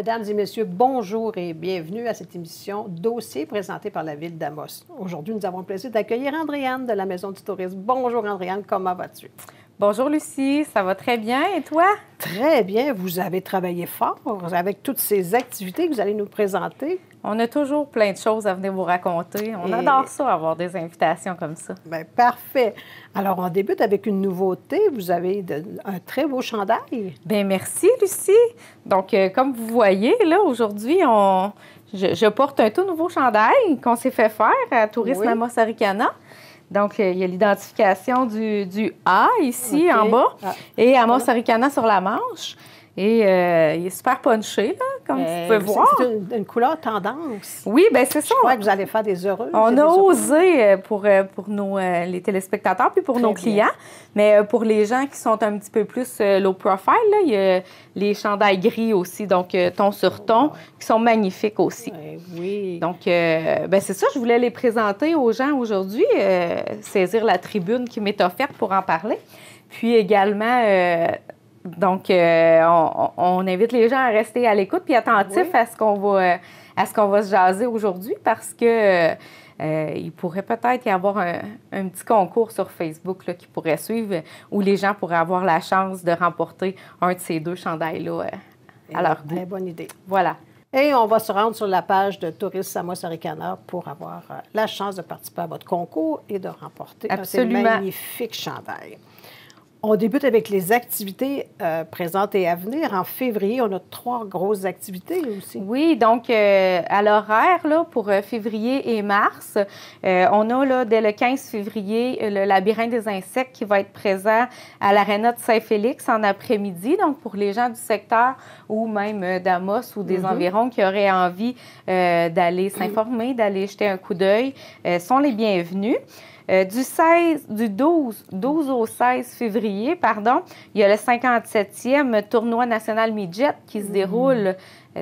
Mesdames et messieurs, bonjour et bienvenue à cette émission Dossier présentée par la Ville d'Amos. Aujourd'hui, nous avons le plaisir d'accueillir Andréane de la Maison du Tourisme. Bonjour Andréane, comment vas-tu? Bonjour Lucie, ça va très bien et toi? Très bien, vous avez travaillé fort avec toutes ces activités que vous allez nous présenter. On a toujours plein de choses à venir vous raconter. On adore ça, avoir des invitations comme ça. Bien, parfait. Alors, on débute avec une nouveauté. Vous avez un très beau chandail. Bien, merci Lucie. Donc, comme vous voyez, là, aujourd'hui, je porte un tout nouveau chandail qu'on s'est fait faire à Tourisme Amos Arikana. Donc, il y a l'identification du A ici en bas et Amos Arikana sur la manche. Et il est super punché, là, comme tu peux voir. C'est une couleur tendance. Oui, bien c'est ça. Je crois que vous allez faire des heureux. On a osé pour les téléspectateurs puis pour nos clients. Mais pour les gens qui sont un petit peu plus low profile, là, il y a les chandails gris aussi, donc ton sur ton, qui sont magnifiques aussi. Oui. Donc, c'est ça, je voulais les présenter aux gens aujourd'hui, saisir la tribune qui m'est offerte pour en parler. Puis également... Donc, on invite les gens à rester à l'écoute puis attentifs à ce qu'on va se jaser aujourd'hui parce que il pourrait peut-être y avoir un petit concours sur Facebook là, qui pourrait suivre où les gens pourraient avoir la chance de remporter un de ces deux chandails-là à leur goût. Très bonne idée. Voilà. Et on va se rendre sur la page de Tourisme Amos Arikana pour avoir la chance de participer à votre concours et de remporter ce magnifique chandail. On débute avec les activités présentes et à venir. En février, on a 3 grosses activités aussi. Oui, donc à l'horaire là, pour février et mars, on a là, dès le 15 février le labyrinthe des insectes qui va être présent à l'Aréna de Saint-Félix en après-midi. Donc pour les gens du secteur ou même d'Amos ou des environs qui auraient envie d'aller s'informer, d'aller jeter un coup d'œil, sont les bienvenus. Du 12 au 16 février, il y a le 57e tournoi national Midget qui se déroule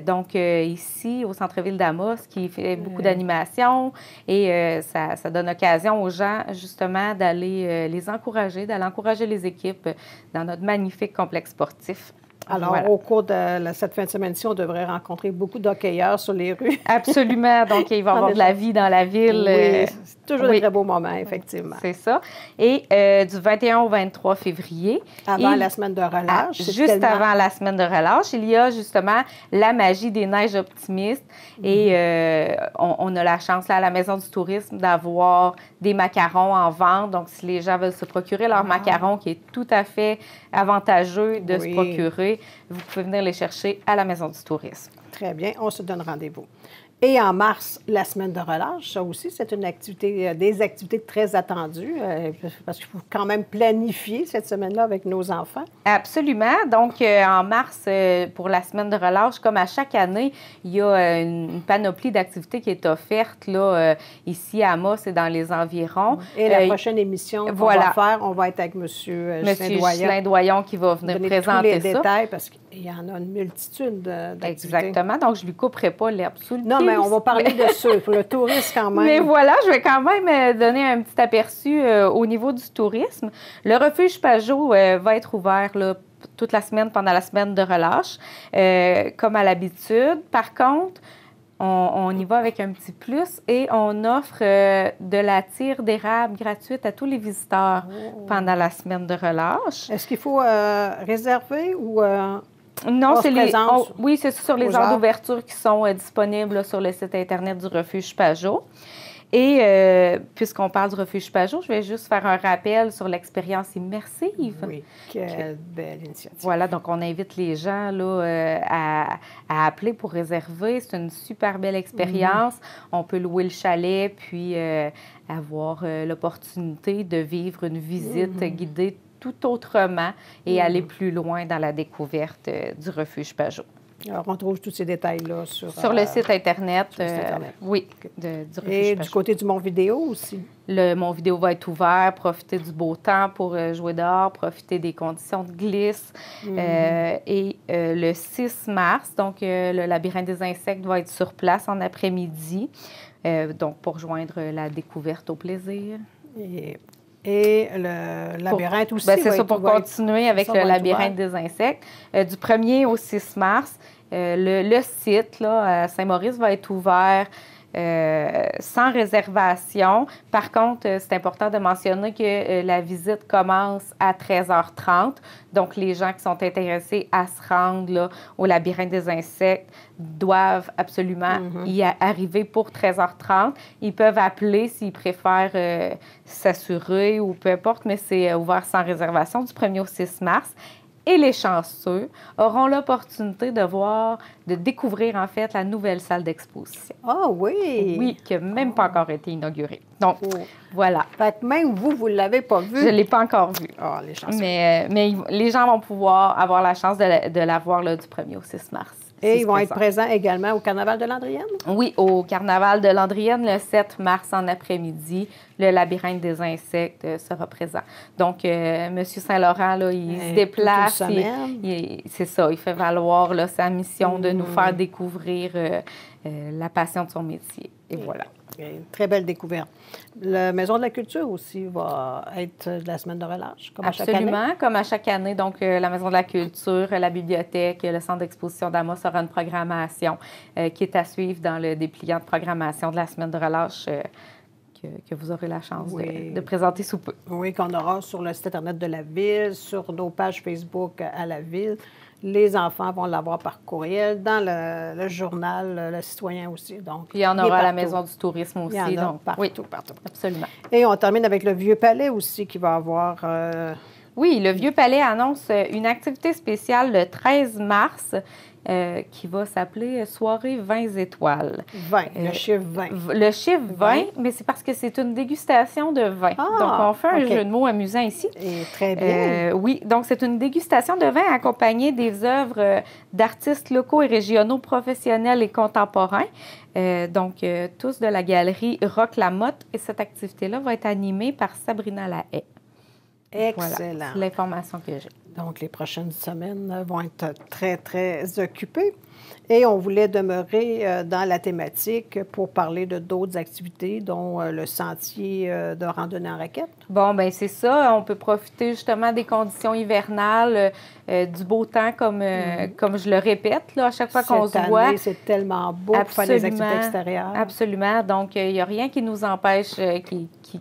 donc ici au centre-ville d'Amos, qui fait beaucoup d'animations et ça donne occasion aux gens justement d'aller les encourager, d'aller encourager les équipes dans notre magnifique complexe sportif. Alors, au cours de cette fin de semaine-ci, on devrait rencontrer beaucoup d'hockeyeurs sur les rues. Absolument. Donc, il va y avoir de la vie dans la ville. Oui, c'est toujours un très beau moment, effectivement. C'est ça. Et du 21 au 23 février. Avant la semaine de relâche. Juste avant la semaine de relâche, il y a justement la magie des neiges optimistes. Et on a la chance, là, à la Maison du Tourisme, d'avoir des macarons en vente. Donc, si les gens veulent se procurer leur macaron, qui est tout à fait avantageux de se procurer, vous pouvez venir les chercher à la Maison du Tourisme. Très bien, on se donne rendez-vous. Et en mars, la semaine de relâche, ça aussi, c'est une activité, des activités très attendues, parce qu'il faut quand même planifier cette semaine-là avec nos enfants. Absolument. Donc, en mars, pour la semaine de relâche, comme à chaque année, il y a une panoplie d'activités qui est offerte là, ici à Amos et dans les environs. Et la prochaine émission qu'on va faire, on va être avec M. Ghislain Doyon qui va venir présenter tous les ça. Détails, parce qu'il y en a une multitude d'activités. Exactement. Donc, je ne lui couperai pas l'herbe sous le pied. Non, mais on va parler de ça, pour le tourisme quand même. Mais voilà, je vais quand même donner un petit aperçu au niveau du tourisme. Le refuge Pajot va être ouvert là, toute la semaine pendant la semaine de relâche, comme à l'habitude. Par contre, on y va avec un petit plus et on offre de la tire d'érable gratuite à tous les visiteurs pendant la semaine de relâche. Est-ce qu'il faut réserver ou... Non, oui, c'est sur les heures d'ouverture qui sont disponibles là, sur le site Internet du Refuge Pajot. Et puisqu'on parle du Refuge Pajot, je vais juste faire un rappel sur l'expérience immersive. Oui, quelle belle initiative. Voilà, donc on invite les gens là, à appeler pour réserver. C'est une super belle expérience. On peut louer le chalet, puis avoir l'opportunité de vivre une visite guidée tout autrement et aller plus loin dans la découverte du Refuge Pajot. Alors, on trouve tous ces détails-là sur le site Internet. Oui, du Refuge Et Pajot. du côté du Mont-Vidéo aussi. Le Mont-Vidéo va être ouvert, profiter du beau temps pour jouer dehors, profiter des conditions de glisse. Et le 6 mars, donc le labyrinthe des insectes va être sur place en après-midi, donc pour joindre la découverte au plaisir. Et le labyrinthe aussi. C'est ça, pour continuer avec le labyrinthe des insectes. Du 1er au 6 mars. Le site là, à Saint-Maurice va être ouvert sans réservation. Par contre, c'est important de mentionner que la visite commence à 13h30. Donc, les gens qui sont intéressés à se rendre là, au labyrinthe des insectes doivent absolument y arriver pour 13h30. Ils peuvent appeler s'ils préfèrent s'assurer ou peu importe, mais c'est ouvert sans réservation du 1er au 6 mars. Et les chanceux auront l'opportunité de découvrir en fait la nouvelle salle d'exposition. Ah oui! Oui, qui n'a même pas encore été inaugurée. Donc, voilà. Fait que même vous ne l'avez pas vue. Je ne l'ai pas encore vue. Ah, les chanceux. Mais les gens vont pouvoir avoir la chance de la voir là, du 1er au 6 mars. Et ils vont être présents également au Carnaval de Landrienne? Oui, au Carnaval de Landrienne, le 7 mars en après-midi, le labyrinthe des insectes sera présent. Donc, M. Saint-Laurent, là, il se déplace. C'est ça, il fait valoir là, sa mission de nous faire découvrir la passion de son métier. Et voilà. Une très belle découverte. La Maison de la Culture aussi va être de la semaine de relâche, comme à chaque année. Absolument, comme à chaque année. Donc, la Maison de la Culture, la bibliothèque, le centre d'exposition d'Amos aura une programmation qui est à suivre dans le dépliant de programmation de la semaine de relâche que vous aurez la chance de présenter sous peu. Oui, qu'on aura sur le site Internet de la Ville, sur nos pages Facebook à la Ville. Les enfants vont l'avoir par courriel, dans le journal, le citoyen aussi. Donc, puis il y en aura à la Maison du tourisme aussi. Il y en a donc, partout. Absolument. Et on termine avec le Vieux Palais aussi qui va avoir... Oui, le Vieux Palais annonce une activité spéciale le 13 mars qui va s'appeler Soirée 20 étoiles. 20, le chiffre 20. Le chiffre 20, mais c'est parce que c'est une dégustation de vin. Donc, on fait un jeu de mots amusant ici. Et très bien. Oui, donc c'est une dégustation de vin accompagnée des œuvres d'artistes locaux et régionaux professionnels et contemporains. Donc, tous de la galerie Roch Lamotte. Et cette activité-là va être animée par Sabrina Lahaye. Excellent. Voilà, c'est l'information que j'ai. Donc, les prochaines semaines vont être très, très occupées. Et on voulait demeurer dans la thématique pour parler de d'autres activités, dont le sentier de randonnée en raquette. Bon, bien, c'est ça. On peut profiter justement des conditions hivernales, du beau temps, comme je le répète, là, à chaque fois qu'on se voit. C'est tellement beau pour faire des activités extérieures. Absolument. Donc, il n'y a rien qui nous empêche,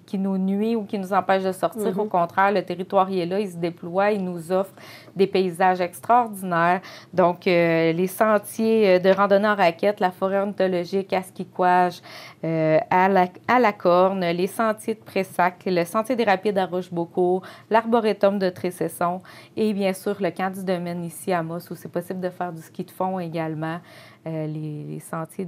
qui nous nuit ou qui nous empêche de sortir. Au contraire, le territoire, il est là, il se déploie, il nous offre des paysages extraordinaires. Donc, les sentiers de randonnée en raquette, la forêt ornithologique à Skiquage, à la Corne, les sentiers de Pressac, le sentier des Rapides à Rochebeaucourt, l'arboretum de Trécesson et bien sûr le camp du domaine ici à Amos où c'est possible de faire du ski de fond également. Les sentiers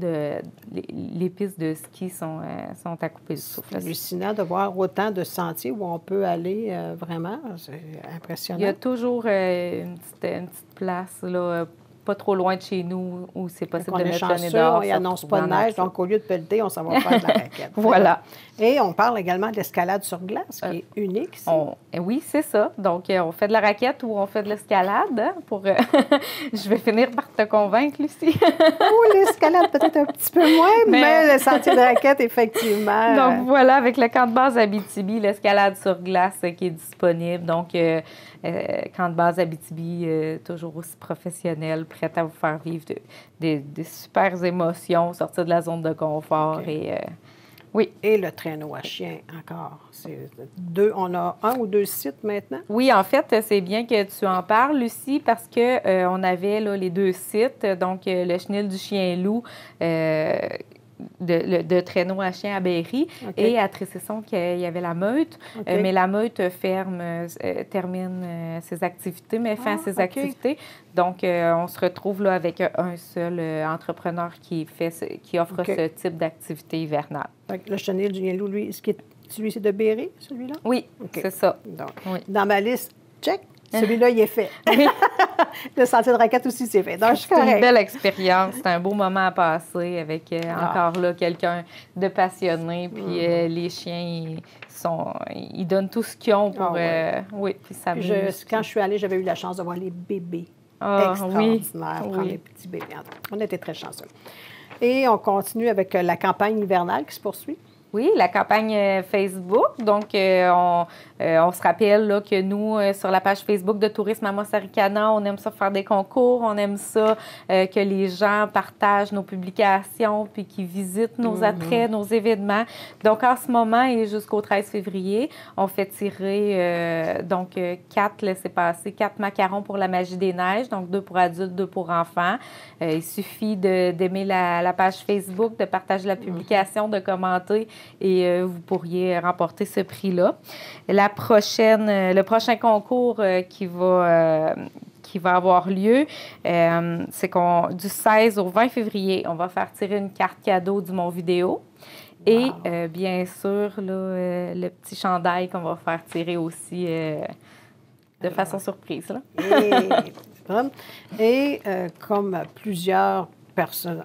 les pistes de ski sont à couper le souffle. C'est hallucinant de voir autant de sentiers où on peut aller vraiment. C'est impressionnant. Il y a toujours une petite place là, pas trop loin de chez nous où c'est possible de mettre le nez dehors. Il n'annonce pas de neige, donc au lieu de pelleter, on s'en va faire de la raquette. Voilà. Et on parle également de l'escalade sur glace, qui est unique ici. Oui, c'est ça. Donc, on fait de la raquette ou on fait de l'escalade. Hein, je vais finir par te convaincre, Lucie. L'escalade peut-être un petit peu moins, mais le sentier de raquette, effectivement. Donc, voilà, avec le camp de base Abitibi, l'escalade sur glace qui est disponible. Donc, camp de base Abitibi, toujours aussi professionnel, prêt à vous faire vivre des super émotions, sortir de la zone de confort. Oui. Et le traîneau à chien, encore. On a 1 ou 2 sites maintenant? Oui, en fait, c'est bien que tu en parles, Lucie, parce que on avait là, les 2 sites, donc le chenil du chien-loup, de traîneau à chien à Berry et à Trécesson, il y avait la Meute. Mais la Meute termine ses activités, met fin à ses activités. Donc, on se retrouve là avec un seul entrepreneur qui offre ce type d'activité hivernale. Donc, le chenil du chien-loup, lui, celui, c'est de Berry, celui-là? Oui, c'est ça. Donc, dans ma liste, check. Celui-là, il est fait. Oui. Le sentier de raquette aussi, c'est fait. Donc, c'est une belle expérience. C'est un beau moment à passer avec encore là quelqu'un de passionné. Puis les chiens, ils donnent tout ce qu'ils ont pour... oui, puis ça quand je suis allée, j'avais eu la chance de voir les bébés extraordinaires, prendre les petits bébés. On était très chanceux. Et on continue avec la campagne hivernale qui se poursuit. Oui, la campagne Facebook. Donc, on se rappelle là, que nous, sur la page Facebook de Tourisme Amos Arikana, on aime ça faire des concours, on aime ça que les gens partagent nos publications puis qu'ils visitent nos attraits, nos événements. Donc, en ce moment et jusqu'au 13 février, on fait tirer 4 laissez-passer, 4 macarons pour la magie des neiges, donc 2 pour adultes, 2 pour enfants. Il suffit d'aimer la page Facebook, de partager la publication, de commenter et vous pourriez remporter ce prix-là. Le prochain concours qui va avoir lieu, c'est du 16 au 20 février, on va faire tirer une carte cadeau du Mont Vidéo. Et bien sûr, là, le petit chandail qu'on va faire tirer aussi de façon surprise. Là. Et comme plusieurs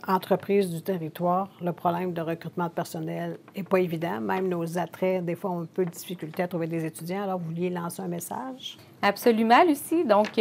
entreprises du territoire, le problème de recrutement de personnel n'est pas évident. Même nos attraits, des fois, ont un peu de difficulté à trouver des étudiants. Alors, vous vouliez lancer un message? Absolument, Lucie. Donc,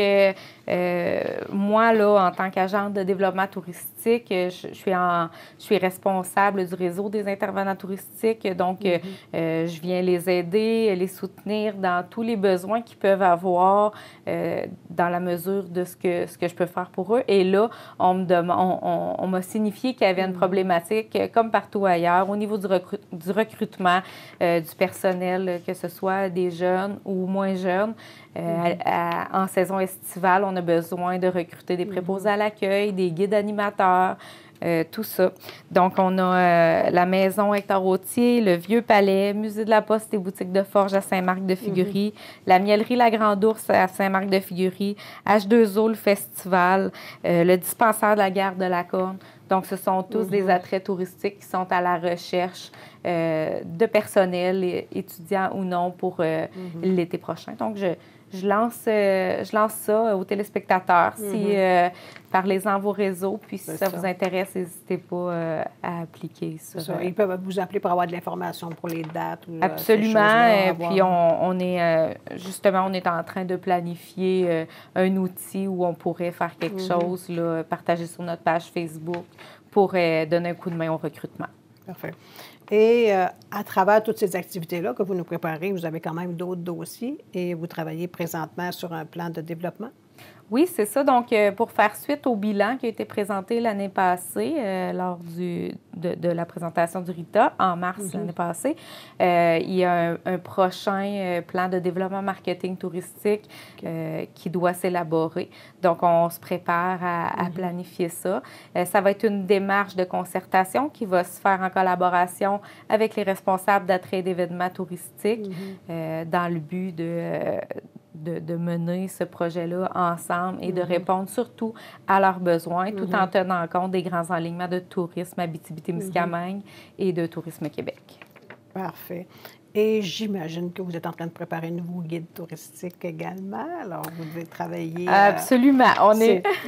moi, là, en tant qu'agente de développement touristique, je suis responsable du réseau des intervenants touristiques. Donc, je viens les aider, les soutenir dans tous les besoins qu'ils peuvent avoir dans la mesure de ce que je peux faire pour eux. Et là, on m'a signifié qu'il y avait une problématique, comme partout ailleurs, au niveau du recrutement du personnel, que ce soit des jeunes ou moins jeunes. En saison estivale, on a besoin de recruter des préposés à l'accueil, des guides animateurs, tout ça. Donc, on a la maison Hector-Autier, le Vieux Palais, Musée de la Poste et boutique de forge à Saint-Marc-de-Figuerie, la Mielerie La Grande-Ourse à Saint-Marc-de-Figuerie, H2O, le festival, le dispensaire de la gare de la Corne. Donc, ce sont tous des attraits touristiques qui sont à la recherche de personnel, étudiants ou non, pour l'été prochain. Donc, je lance ça aux téléspectateurs. Parlez-en vos réseaux, puis si ça vous intéresse, n'hésitez pas à appliquer ça. Ils peuvent vous appeler pour avoir de l'information pour les dates. Absolument. Puis on est en train de planifier un outil où on pourrait faire quelque chose, là, partager sur notre page Facebook pour donner un coup de main au recrutement. Parfait. Et à travers toutes ces activités-là que vous nous préparez, vous avez quand même d'autres dossiers et vous travaillez présentement sur un plan de développement? Oui, c'est ça. Donc, pour faire suite au bilan qui a été présenté l'année passée, lors de la présentation du RITA, en mars l'année passée, il y a un prochain plan de développement marketing touristique qui doit s'élaborer. Donc, on se prépare à planifier ça. Ça va être une démarche de concertation qui va se faire en collaboration avec les responsables d'attraits et d'événements touristiques dans le but de mener ce projet-là ensemble et de répondre surtout à leurs besoins, tout en tenant compte des grands enlignements de tourisme Abitibi-Témiscamingue et de Tourisme Québec. Parfait. Et j'imagine que vous êtes en train de préparer un nouveau guide touristique également. Alors, vous devez travailler... Absolument.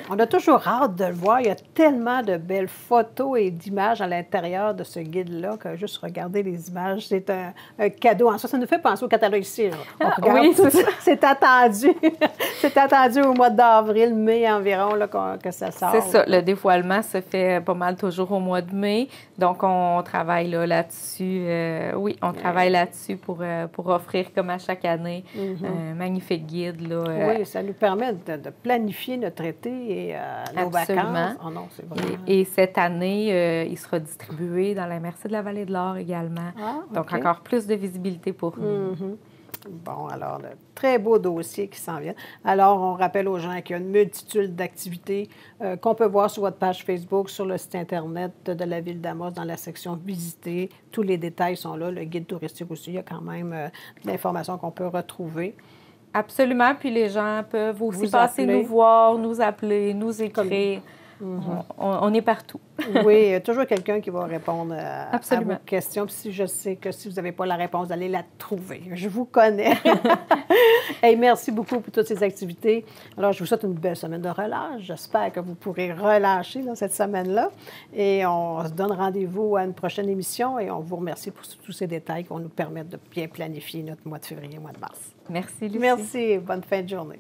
On a toujours hâte de le voir. Il y a tellement de belles photos et d'images à l'intérieur de ce guide-là que juste regarder les images, c'est un cadeau. En ça nous fait penser au catalogue ici. Oui, c'est attendu. C'est attendu au mois d'avril, mai environ là, que ça sort. C'est ça. Le dévoilement se fait pas mal toujours au mois de mai. Donc, on travaille là-dessus. On travaille là-dessus pour offrir, comme à chaque année, un magnifique guide. Là, oui, ça nous permet de planifier notre été et nos vacances. Oh non, c'est vraiment... et cette année, il sera distribué dans la MRC de la Vallée-de-l'Or également. Donc, encore plus de visibilité pour nous. Bon, alors, de très beaux dossiers qui s'en viennent. Alors, on rappelle aux gens qu'il y a une multitude d'activités qu'on peut voir sur votre page Facebook, sur le site Internet de la Ville d'Amos, dans la section « Visiter ». Tous les détails sont là. Le guide touristique aussi, il y a quand même de l'information qu'on peut retrouver. Absolument. Puis les gens peuvent aussi passer nous voir, nous appeler, nous écrire. On est partout. Oui, il y a toujours quelqu'un qui va répondre à vos questions. Puis si je sais que si vous n'avez pas la réponse, allez la trouver. Je vous connais. Et merci beaucoup pour toutes ces activités. Alors, je vous souhaite une belle semaine de relâche. J'espère que vous pourrez relâcher là, cette semaine-là. Et on se donne rendez-vous à une prochaine émission. Et on vous remercie pour tous ces détails qui vont nous permettre de bien planifier notre mois de février, mois de mars. Merci, Lucie. Merci. Bonne fin de journée.